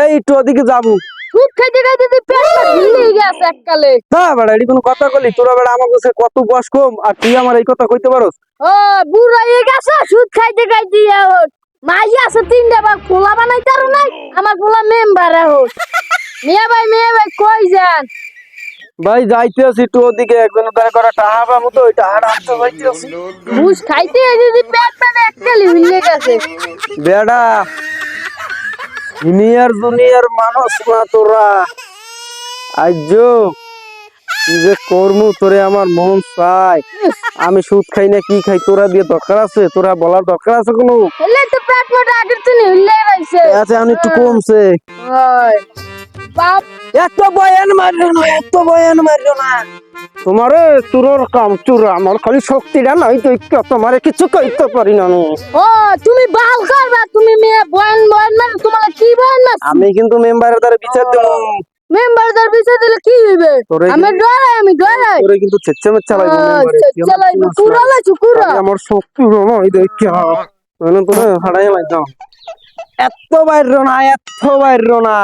এই একটু ওদিকে যাবো। দুধ খাইতে খাইতে তুই পেটটা ঢিলে গেছে এককালে। না বেড়া এটি কোনো কথা কলি, তোরা বেড়া আমার কাছে কত বয়স কম আর তুই আমার এই কথা কইতে পারোস? ও বুড়া হয়ে গেছে দুধ খাইতে খাইতে এখন মাই আছে তিনটা বার পোলা বানাইতে আর নাই আমার পোলা মেম্বার এখন। মেয়ে ভাই কই যান? ভাই যাইতে আছি একটু ওদিকে, একজন তার করা টাহা পাবো তো ওই টাহাটা আনতে যাইতে আছি। বুঝ খাইতে যদি পেট পেট এককালে ঢিলে গেছে। বেড়া সিনিয়র জুনিয়র মানুষ না তোরা, আজ কি যে করমু তোরে আমার মন চাই। আমি সুদ খাই না কি খাই, তোরা দিয়ে দরকার আছে? তোরা বলার দরকার আছে কোনো? এলে তো পেট পেট আগের থেকে ঢিলে গেছে। আচ্ছা আমি একটু কমছে। ওই বাপ এত বয়ান মারলো না, এত বয়ান মারলো না। তোমারে তোর কাম চুরা, আমার খালি শক্তিটা নাই তো তোমারে কিছু কইতে পারি না আমি। ও তুমি বাল করবা, তুমি মেয়ে বয়ান বয়ান মানে তোমার কি বয়ান না? আমি কিন্তু মেম্বারের দ্বারা বিচার দেব। মেম্বারদের বিষয় দিলে কি হইবে? আমি ডরাই তোরে কিন্তু চেচ্চা মেচ্চা লাগবে মেম্বারে। চালাইবে কুড়া লাইছো কুড়া। আমার শক্তি নয় দেখা মানে তোরে হারাই লাইতাম। এত বাইর না, এত বাইর না,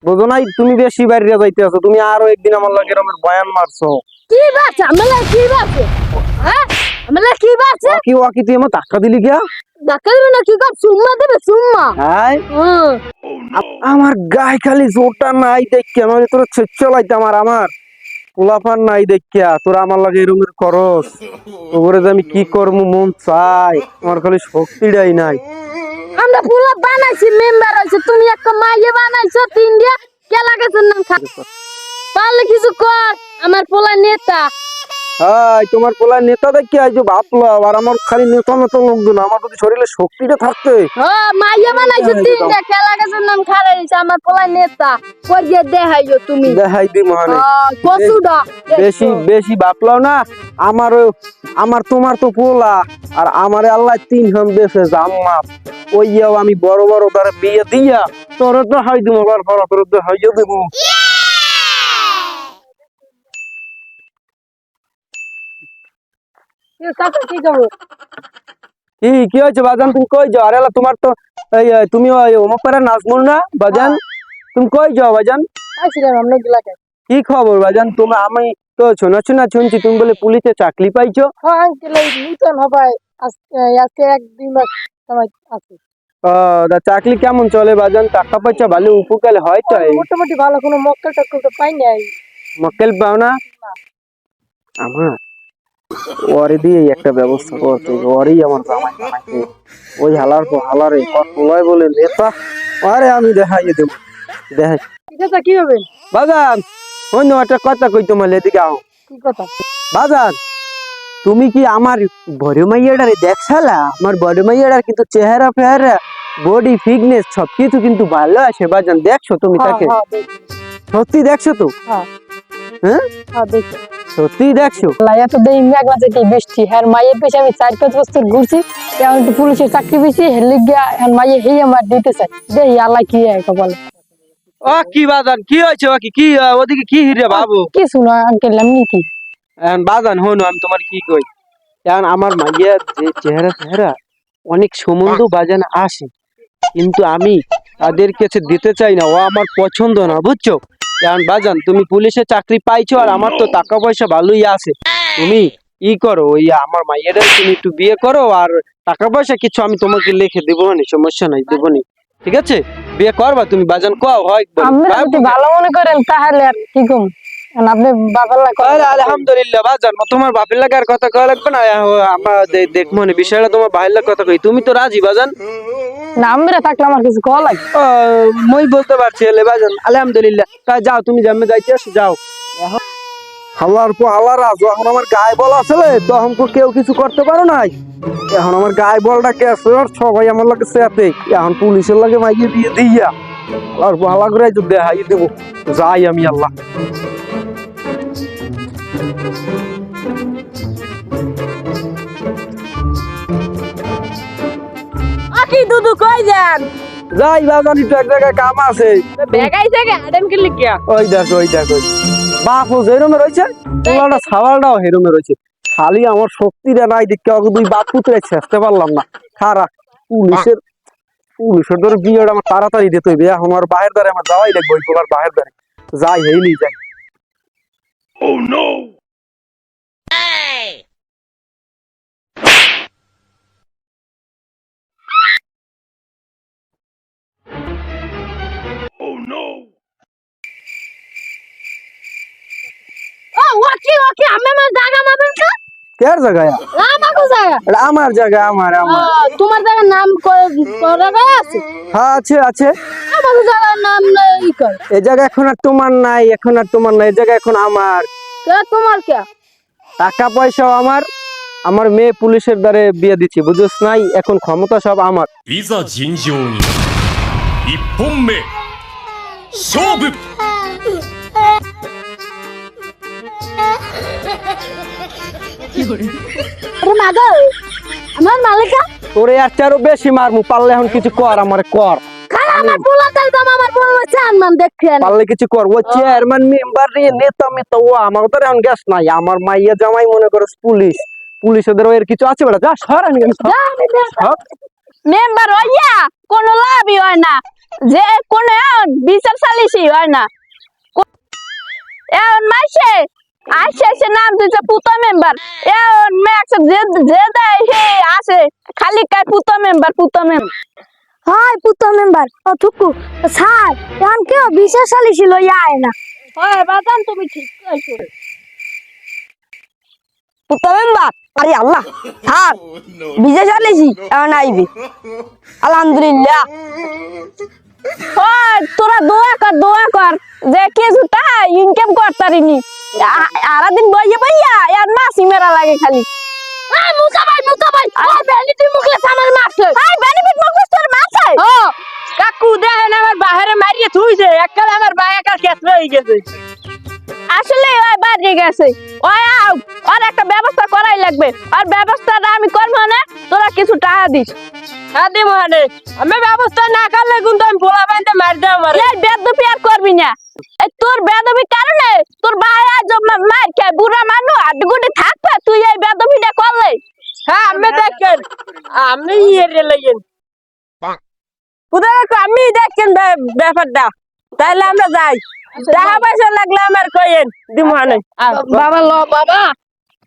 বুঝো নাই? তুমি বেশি বাইরে যাইতে আছো। তুমি আরো একদিন আমার লাগে এরকম বয়ান মারছো। কি বাচ্চা আমলা কি বাচ্চা? হ্যাঁ আমলা কি বাচ্চা? কি ওয়াকি তুই আমার টাকা দিলি গিয়া? ডাক্তার না কি কর সুম্মা দেবে সুম্মা। হ্যাঁ আমার গায়ে খালি জোরটা নাই দেখি আমি তোর চলাইতাম আর আমার পোলাপান নাই দেখিয়া তোরা আমার লাগে এরকম করস। ওরে যে আমি কি করবো মন চাই, আমার খালি শক্তিটাই নাই। আমরা পোলা বানাইছি মেম্বার হইছে, তুমি একটা মাইয়ে বানাইছো তিনটা কে লাগাছেন নাম খা পারলে কিছু কর। আমার পোলা নেতা। হাই তোমার পোলা নেতা দেখি আইজো ভাবলো আর আমার খালি নেতা নেতা লোকজন, আমার যদি শরীরে শক্তিটা থাকতে। ও মাইয়ে বানাইছো তিনটা কে লাগাছেন নাম খারাইছে আমার পোলা নেতা। কই যে দেখাইছো তুমি? দেখাই দি মহানে কসুডা বেশি বেশি ভাবলাও না। আমার তোমার তো পোলা আর আমারে আল্লাহ তিন হাম দেশে জাম্মাত ওইয়াও আমি বড় বড় তার বিয়ে দিয়া তোর তো হাই দিব আবার পর তোর তো হাইও দেব। কি করবো? কি হয়েছে বাজান? তুমি কই যাও? আরে তোমার তো তুমি ওই অমুক পাড়ার নাজমুল না বাজান? তুমি কই যাও বাজান? আইছিলাম আমরা গিলাকে। কি খবর বাজান? তুমি আমি তো শোনা শুনছি তুমি বলে পুলিশে চাকরি পাইছো। হ্যাঁ আঙ্কেল এই নতুন হবাই আজকে এক দুই মাস সময় আছে। চাকরি কেমন চলে বাজান? টাকা পয়সা ভালো উপকার হয় তো? মোটামুটি ভালো, কোনো মক্কেল টক্কেল তো পাই নাই। মক্কেল পাও না? আমার ওরে দিয়ে একটা ব্যবস্থা করতে, ওরেই আমার জামাই বানাইছে। ওই হালার পর হালারে কতলাই বলে নেতা, আরে আমি দেখাইয়ে দেবো। দেখাই ঠিক আছে কি হবে? বাজান অন্য একটা কথা কই তোমার, এদিকে আও। কি কথা? বাজান তুমি কি আমার বড় মাইয়াটারে দেখছালা? আমার বড় মাইয়াটার কিন্তু চেহারা ফেহারা বডি ফিটনেস সবকিছু কিন্তু ভালো আছে বাজান। দেখছো তুমি তাকে? সত্যি দেখছো তো? হ্যাঁ হ্যাঁ দেখি। সত্যি দেখছো? লাইয়া তো দেই মেঘ মাঝে কি বৃষ্টি হ্যাঁ মাইয়ের পেছনে আমি 4-5 বছর ঘুরছি, এখন তো পুলিশের চাকরি পেয়েছি হেলে গিয়া এখন মাইয়ে হেই আমার দিতে চাই। দেই আল্লাহ কি কপাল। ও কি বাজান কি হয়েছে? ও কি ওদিকে কি হিরে বাবু? কিছু না আঙ্কেল এমনি কি। বাজান হনো আমি তোমার কি কই, কারণ আমার মাইয়ার যে চেহারা চেহারা অনেক সম্বন্ধ বাজান আসে, কিন্তু আমি তাদের কাছে দিতে চাই না, ও আমার পছন্দ না বুঝছো? কারণ বাজান তুমি পুলিশে চাকরি পাইছো আর আমার তো টাকা পয়সা ভালোই আছে। তুমি ই করো ওই আমার মাইয়াটা তুমি একটু বিয়ে করো আর টাকা পয়সা কিছু আমি তোমাকে লিখে দেবো নি, সমস্যা নাই দেবো নি। ঠিক আছে বিয়ে করবা তুমি বাজান? কও হয় আপনি ভালো মনে করেন তাহলে আর কি কম। আপনি বাবার আলহামদুলিল্লাহ বাজান, তোমার বাপের লাগার কথা কয়া লাগবে না, আমার দেখবো না বিষয়টা, তোমার ভাইয়ের কথা কই। তুমি তো রাজি বাজান? না আমরা থাকলে আমার কিছু কল লাগে। মই বলতে পারছি এলে বাজান আলহামদুলিল্লাহ। তাই যাও তুমি জামে যাইতে আসো যাও। হালার পর হালার আজ এখন আমার গায়ে বল আছে তখন তো কেউ কিছু করতে পারো নাই। এখন আমার গায়ে বলটা কে আছে সবাই আমার লাগে সাথে, এখন পুলিশের লাগে মাইয়ে বিয়ে দিয়া হালার পর হালা করে দেখাই দেবো। যাই আমি আল্লাহ। কি দুদু কই যান? যাই বাজান একটু এক জায়গায় কাম আছে। বেগাই থেকে হাডেন কি লিখিয়া? ওই দেখো বাপ ও যেরমে রয়েছে পোলাটা সাওয়ালটাও হেরমে রয়েছে, খালি আমার শক্তিটা নাই দেখতে দুই বাপ পুত্রে ছেঁচতে পারলাম না। খারা পুলিশের পুলিশের ধরে বিয়েটা আমার তাড়াতাড়ি দিতে হইবে, এখন আমার বাহির দ্বারে আমার যাওয়াই লাগবে, ওই পোলার বাহির দ্বারে যাই হেইলি যাই। ও ওকে ওকে আমি আমার জায়গা মাবেন তো কার জায়গায়? আমাকে জায়গা এটা আমার জায়গা, আমার আমার। তোমার জায়গার নাম করা গায়ে আছে হ্যাঁ আছে আছে। আমাকে জায়গার নাম ই কর এই জায়গা এখন আর তোমার নাই, এখন আর তোমার নাই, এই জায়গা এখন আমার। কে তোমার কে টাকা পয়সাও আমার, আমার মেয়ে পুলিশের দ্বারে বিয়ে দিচ্ছি, বুঝছ নাই? এখন ক্ষমতা সব আমার। いざ尋常に一本目勝負 আরে মাগো আমার মালিকা তোরে একটা আরো বেশি মারমু, পারলে এখন কিছু কর, আমার কর। খালা আমার পোলা একদম আমার পোলা চেয়ারম্যান দেখেন পারলে কিছু কর। ও চেয়ারম্যান মেম্বার রে নেতা মেতা, ও আমার তো এখন গ্যাস নাই। আমার মাইয়া জামাই মনে করো পুলিশ, পুলিশ ওদের এর কিছু আছে বেটা, যা সর আমি মেম্বার হইয়া কোনো লাভই হয় না, যে কোনো বিচার সালিশি হয় না। এখন মাসে আসে নাম দিচ্ছে পুতো মেম্বার, এখন ম্যাক্স যে যে দেয় হে আসে খালি কাই পুতো মেম্বার হয় পুতো মেম্বার ও থুকু স্যার এখন কেউ বিচার সালিশি লইয়া আয় না। হয় বাজান তুমি ঠিক কইছো পুতো মেম্বার। আরে আল্লাহ স্যার বিচার সালিশি এখন আইবি আলহামদুলিল্লাহ। তোরা দোয়া কর যে কিছুটা ইনকাম করতারিনি, সারাদিন বইয়ে বইয়া আর মাসি মেরা লাগে খালি। কাকু দেখেন আমার বাহিরে মারিয়ে থুইছে, এককাল আমার বায়াকার ক্ষেত্রে হয়ে গেছে। আসলে ওই বাড়ি গেছে, ওই আর একটা ব্যবস্থা করাই লাগবে, আর ব্যবস্থাটা আমি করবো না, তোরা কিছু টাকা দিস। আদি মানে আমি ব্যবস্থা না করলে কিন্তু আমি পোলা বাইতে মারি দেব। এই বেদবি আর করবি না, এই তোর বেদবি কারণে তোর ভাই আজ মার খায়, বুড়া মানুষ হাড্ডি থাকবে, তুই এই বেদবিটা করলে। হ্যাঁ আমি দেখেন, আমি ইয়ে লাগেন আমি দেখেন ব্যাপারটা, তাইলে আমরা যাই। টাকা পয়সা লাগলে আমার কইেন দিমহানে। বাবা ল বাবা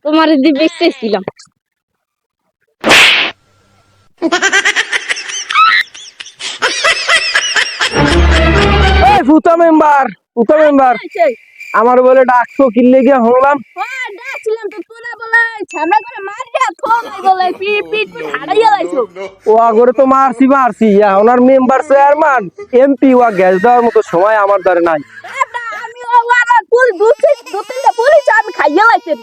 তোমার দি বেচতেছিলাম। এই ফুটা মেম্বার, ফুটা মেম্বার আমার বলে ডাকছো কি লেগে হলাম? হ্যাঁ ডাকছিলাম তো, তোরা বলে ছামড়া করে মারিয়া থোলাই বলে পিট পিট হাড়াইয়া লাইছো। ও আগরে তো মারছি ওনার মেম্বার চেয়ারম্যান এমপি, ও গ্যাস দেওয়ার মতো সময় আমার দ্বারে নাই। আমি ওয়ার ফুল দুতিনটা পুলিশ আমি খাইয়া লাইছেন।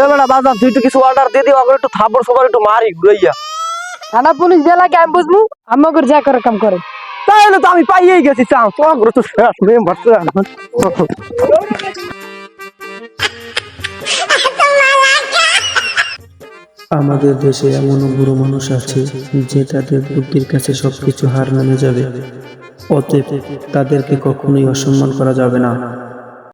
এবারে বাজার তুই তো কিছু অর্ডার দিয়ে দিও, আগরে একটু থাপড় সবার একটু মারি ঘুরাইয়া। থানা পুলিশ বেলা কি আমি বুঝবো, আমাকে যা করে কাম করে। তাহলে তো আমি পাইয়েই গেছি চান্স, তো আগরে তো শেষ মেম্বার চেয়ারম্যান। আমাদের দেশে এমনও বুড়ো মানুষ আছে যে তাদের বুদ্ধির কাছে সবকিছু হার মেনে যাবে, অতএব তাদেরকে কখনোই অসম্মান করা যাবে না।